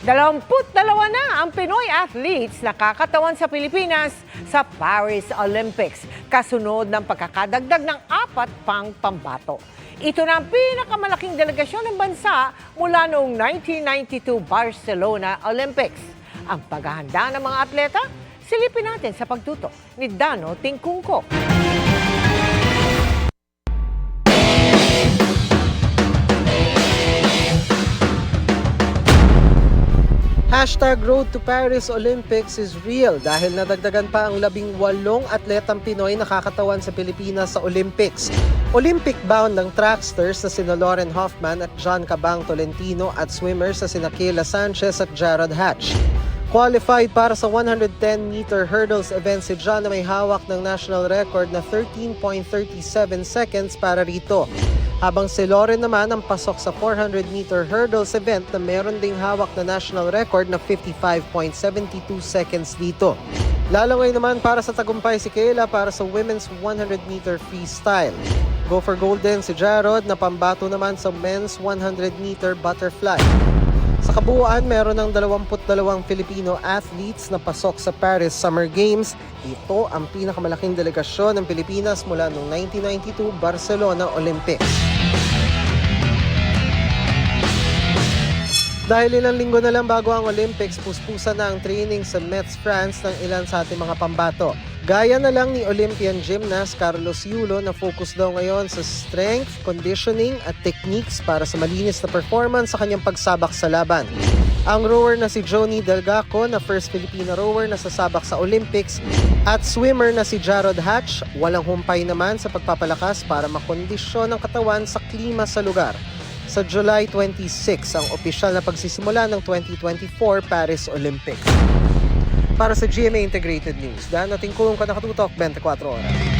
22 na ang Pinoy athletes na kakatawan sa Pilipinas sa Paris Olympics, kasunod ng pagkakadagdag ng 4 pang pambato. Ito na ang pinakamalaking delegasyon ng bansa mula noong 1992 Barcelona Olympics. Ang paghahanda ng mga atleta, silipin natin sa pagtutok ni Dano Tingkungko. Road to Paris Olympics is real dahil nadagdagan pa ang 18 atletang Pinoy na kakatawan sa Pilipinas sa Olympics. Olympic-bound ng tracksters na sina Lauren Hoffman at John Cabang Tolentino at swimmers na sina Kayla Sanchez at Jared Hatch. Qualified para sa 110-meter hurdles event si John na may hawak ng national record na 13.37 seconds para rito. Habang si Lauren naman ang pasok sa 400-meter hurdles event na meron ding hawak na national record na 55.72 seconds dito. Lalangay naman para sa tagumpay si Kayla para sa women's 100-meter freestyle. Go for gold din si Jarod na pambato naman sa men's 100-meter butterfly. Sa kabuuan, meron ng 22 Filipino athletes na pasok sa Paris Summer Games. Ito ang pinakamalaking delegasyon ng Pilipinas mula noong 1992 Barcelona Olympics. Dahil ilang linggo na lang bago ang Olympics, puspusan na ang training sa Metz, France ng ilan sa ating mga pambato. Gaya na lang ni Olympian gymnast Carlos Yulo na focus daw ngayon sa strength, conditioning at techniques para sa malinis na performance sa kanyang pagsabak sa laban. Ang rower na si Joni Delgaco na first Filipina rower na sasabak sa Olympics at swimmer na si Jared Hatch, walang humpay naman sa pagpapalakas para makondisyon ang katawan sa klima sa lugar. Sa July 26 ang opisyal na pagsisimula ng 2024 Paris Olympics. Para sa GMA Integrated News, Dano Tingkungko, nakatutok 24 oras.